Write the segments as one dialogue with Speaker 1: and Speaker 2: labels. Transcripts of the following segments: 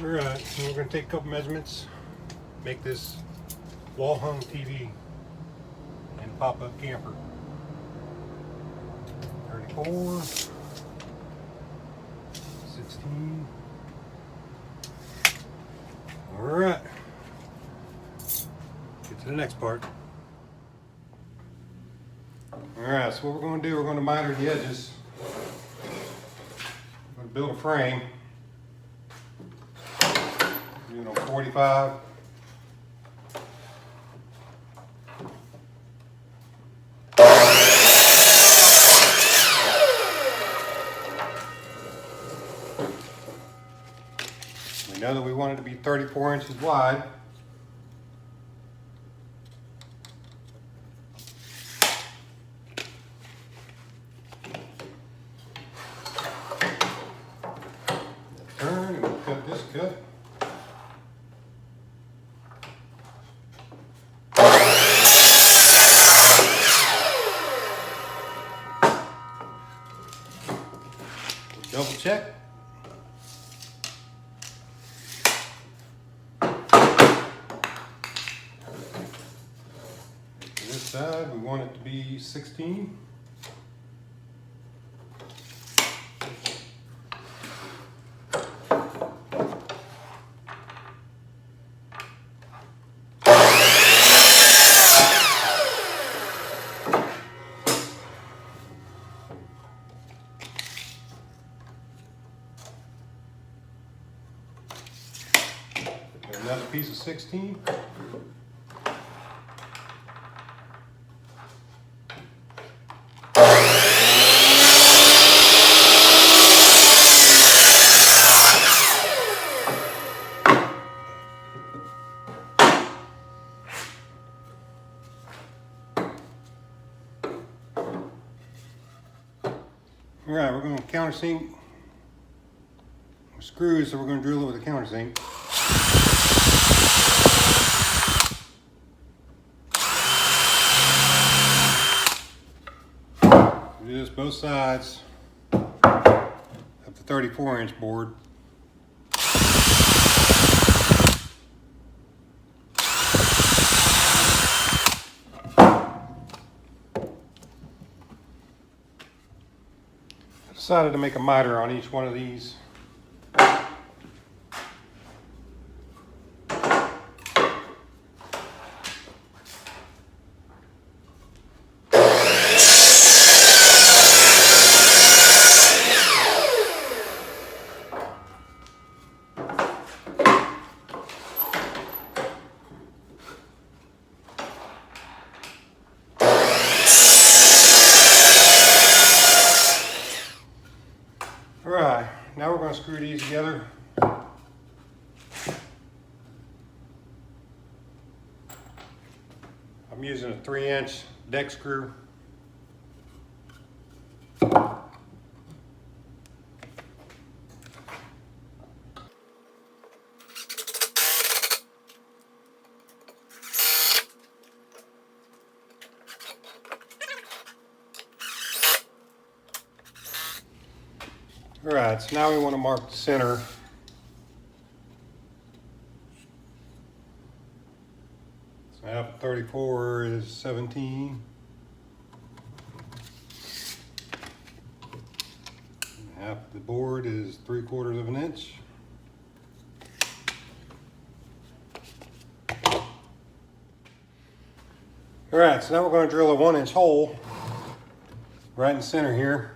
Speaker 1: Alright, so we're going to take a couple measurements, make this wall hung TV and pop up camper. 34, 16. Alright, get to the next part. Alright, so what we're going to do, we're going to miter the edges. We're going to build a frame. 45. We know that we want it to be 34 inches wide. Turn and we'll cut this cut. Double check. This side, we want it to be 16. Another piece of 16. All right, we're going to countersink screws, so we're going to drill it with a countersink. Do this both sides of the 34-inch board. I decided to make a miter on each one of these. Alright, now we're going to screw these together. I'm using a 3-inch deck screw. Alright, so now we want to mark the center. So half of 34 is 17. Half of the board is 3/4 of an inch. Alright, so now we're going to drill a 1-inch hole right in the center here.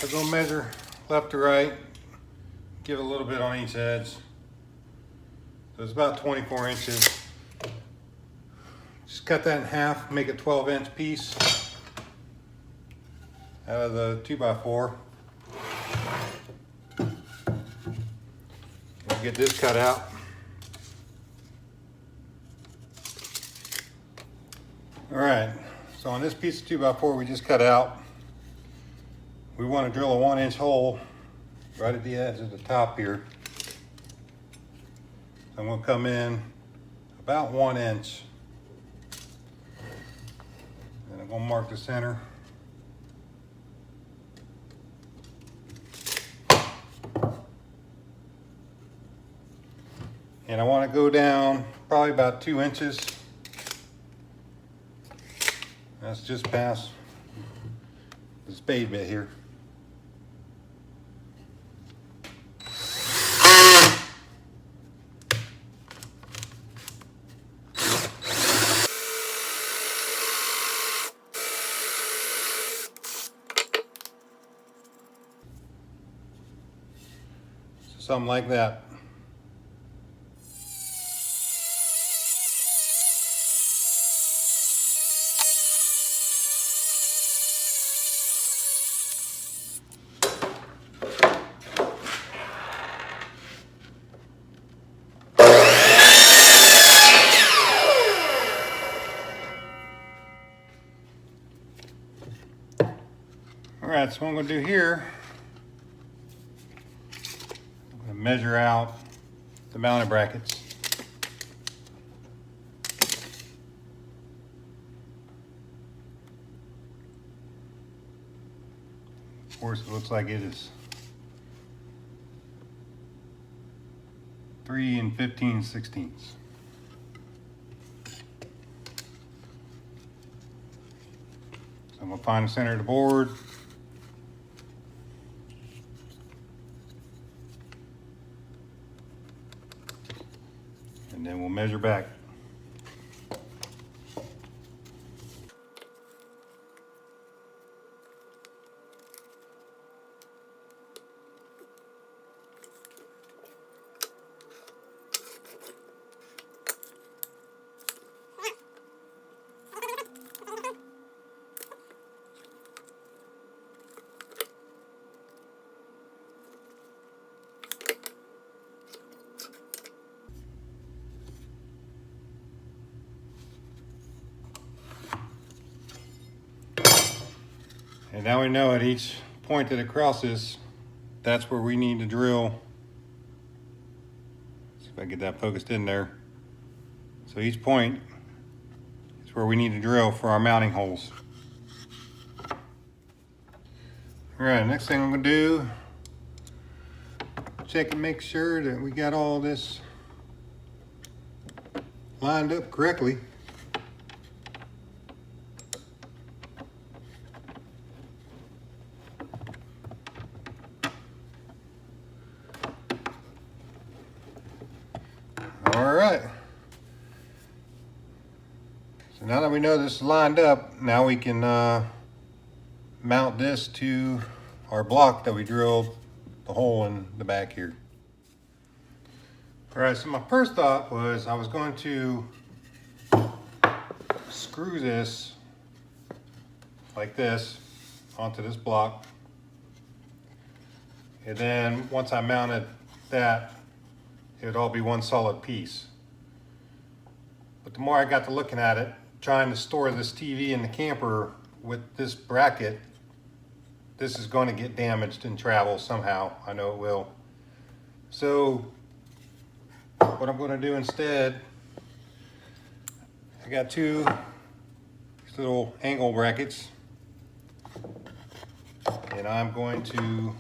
Speaker 1: So go measure left to right, give a little bit on each edge. So it's about 24 inches. Just cut that in half, make a 12-inch piece out of the 2x4. We'll get this cut out. All right, so on this piece of 2x4 we just cut out, we want to drill a 1-inch hole right at the edge of the top here. And we'll come in about 1 inch. And I'm going to mark the center. And I want to go down probably about 2 inches. That's just past the spade bit here. Something like that. All right, so what I'm going to do here, I'm going to measure out the mounting brackets. Of course, it looks like it is 3 15/16. So I'm going to find the center of the board. And then we'll measure back. And now we know at each point that it crosses, that's where we need to drill. See if I get that focused in there. So each point is where we need to drill for our mounting holes. All right, next thing I'm gonna do, check and make sure that we got all this lined up correctly. All right. So now that we know this is lined up, now we can mount this to our block that we drilled the hole in the back here. All right, so my first thought was I was going to screw this like this onto this block. And then once I mounted that, it would all be one solid piece. But the more I got to looking at it, trying to store this TV in the camper with this bracket, this is going to get damaged in travel somehow. I know it will. So what I'm going to do instead, I got two little angle brackets, and I'm going to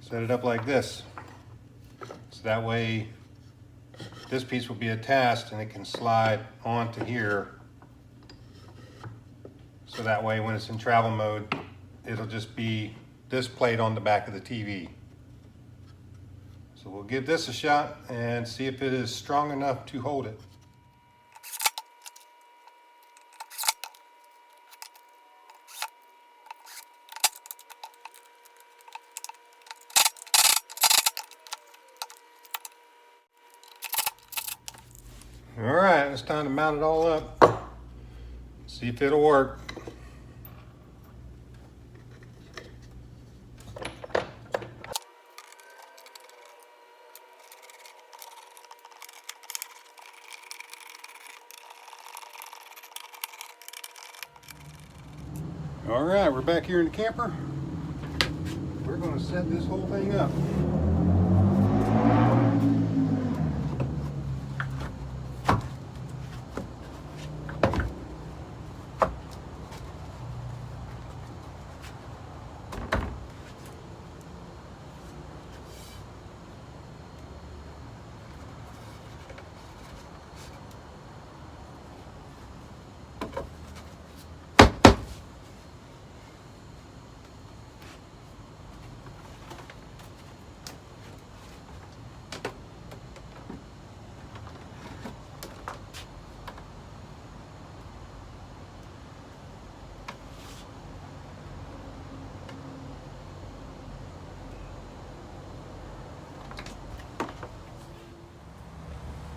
Speaker 1: set it up like this. So that way this piece will be attached and it can slide onto here. So that way when it's in travel mode, it'll just be this plate on the back of the TV. So we'll give this a shot and see if it is strong enough to hold it. All right, it's time to mount it all up. See if it'll work. All right, we're back here in the camper. We're going to set this whole thing up.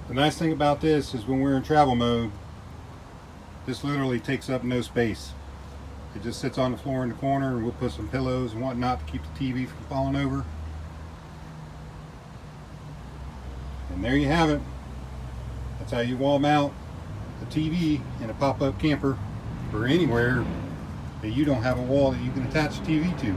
Speaker 1: The nice thing about this is when we're in travel mode, this literally takes up no space. It just sits on the floor in the corner, and we'll put some pillows and whatnot to keep the TV from falling over. And there you have it. That's how you wall mount a TV in a pop-up camper or anywhere that you don't have a wall that you can attach the TV to.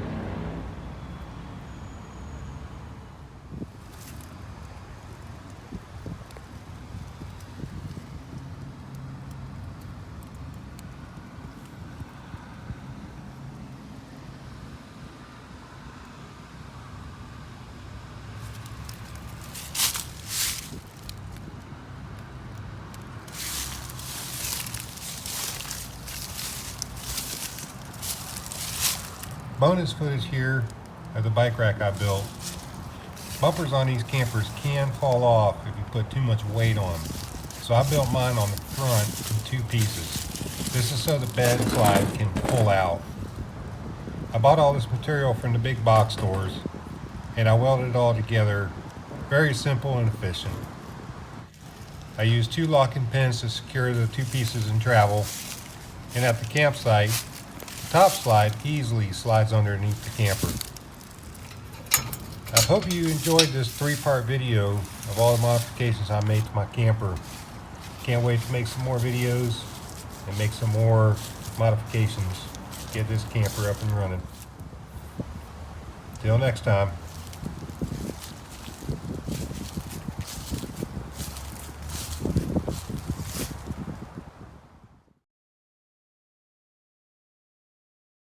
Speaker 1: Bonus footage here of the bike rack I built. Bumpers on these campers can fall off if you put too much weight on them. So I built mine on the front in 2 pieces. This is so the bed slide can pull out. I bought all this material from the big box stores and I welded it all together. Very simple and efficient. I used 2 locking pins to secure the 2 pieces in travel, and at the campsite, the top slide easily slides underneath the camper. I hope you enjoyed this 3-part video of all the modifications I made to my camper. Can't wait to make some more videos and make some more modifications to get this camper up and running. Till next time.